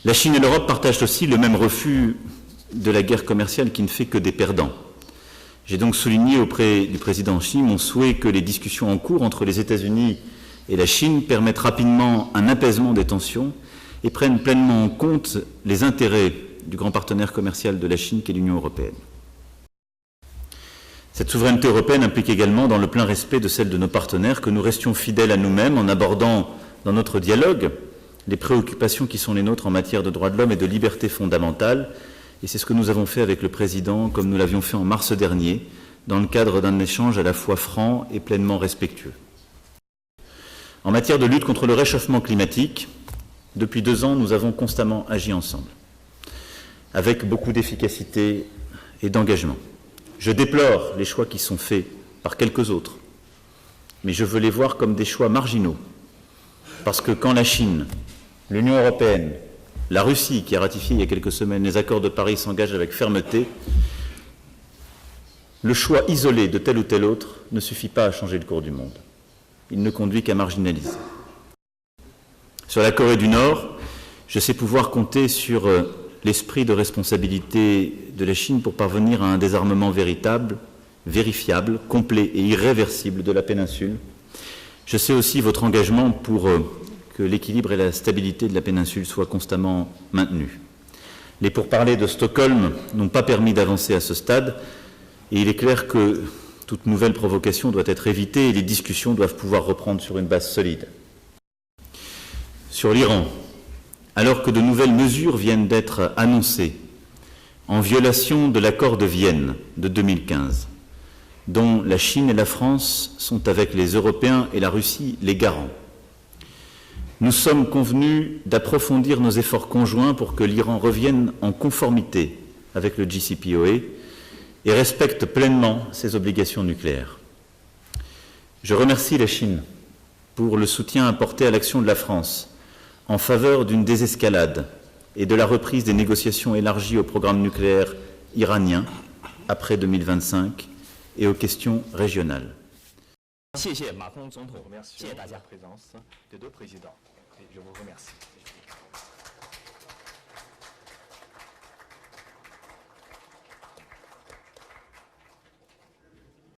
La Chine et l'Europe partagent aussi le même refus de la guerre commerciale qui ne fait que des perdants. J'ai donc souligné auprès du président Xi mon souhait que les discussions en cours entre les États-Unis et la Chine permettent rapidement un apaisement des tensions et prennent pleinement en compte les intérêts du grand partenaire commercial de la Chine qu'est l'Union européenne. Cette souveraineté européenne implique également, dans le plein respect de celle de nos partenaires, que nous restions fidèles à nous-mêmes en abordant dans notre dialogue les préoccupations qui sont les nôtres en matière de droits de l'homme et de libertés fondamentales. Et c'est ce que nous avons fait avec le président, comme nous l'avions fait en mars dernier, dans le cadre d'un échange à la fois franc et pleinement respectueux. En matière de lutte contre le réchauffement climatique, depuis 2 ans, nous avons constamment agi ensemble, avec beaucoup d'efficacité et d'engagement. Je déplore les choix qui sont faits par quelques autres, mais je veux les voir comme des choix marginaux, parce que quand la Chine, l'Union européenne, la Russie, qui a ratifié il y a quelques semaines les accords de Paris, s'engage avec fermeté, le choix isolé de tel ou tel autre ne suffit pas à changer le cours du monde. Il ne conduit qu'à marginaliser. Sur la Corée du Nord, je sais pouvoir compter sur l'esprit de responsabilité de la Chine pour parvenir à un désarmement véritable, vérifiable, complet et irréversible de la péninsule. Je sais aussi votre engagement pour que l'équilibre et la stabilité de la péninsule soient constamment maintenus. Les pourparlers de Stockholm n'ont pas permis d'avancer à ce stade, et il est clair que toute nouvelle provocation doit être évitée et les discussions doivent pouvoir reprendre sur une base solide. Sur l'Iran, alors que de nouvelles mesures viennent d'être annoncées en violation de l'accord de Vienne de 2015, dont la Chine et la France sont avec les Européens et la Russie les garants, nous sommes convenus d'approfondir nos efforts conjoints pour que l'Iran revienne en conformité avec le JCPOA et respecte pleinement ses obligations nucléaires. Je remercie la Chine pour le soutien apporté à l'action de la France en faveur d'une désescalade et de la reprise des négociations élargies au programme nucléaire iranien après 2025 et aux questions régionales. 谢谢马峰总统，谢谢大家。 présence des 2 présidents. Et je vous remercie.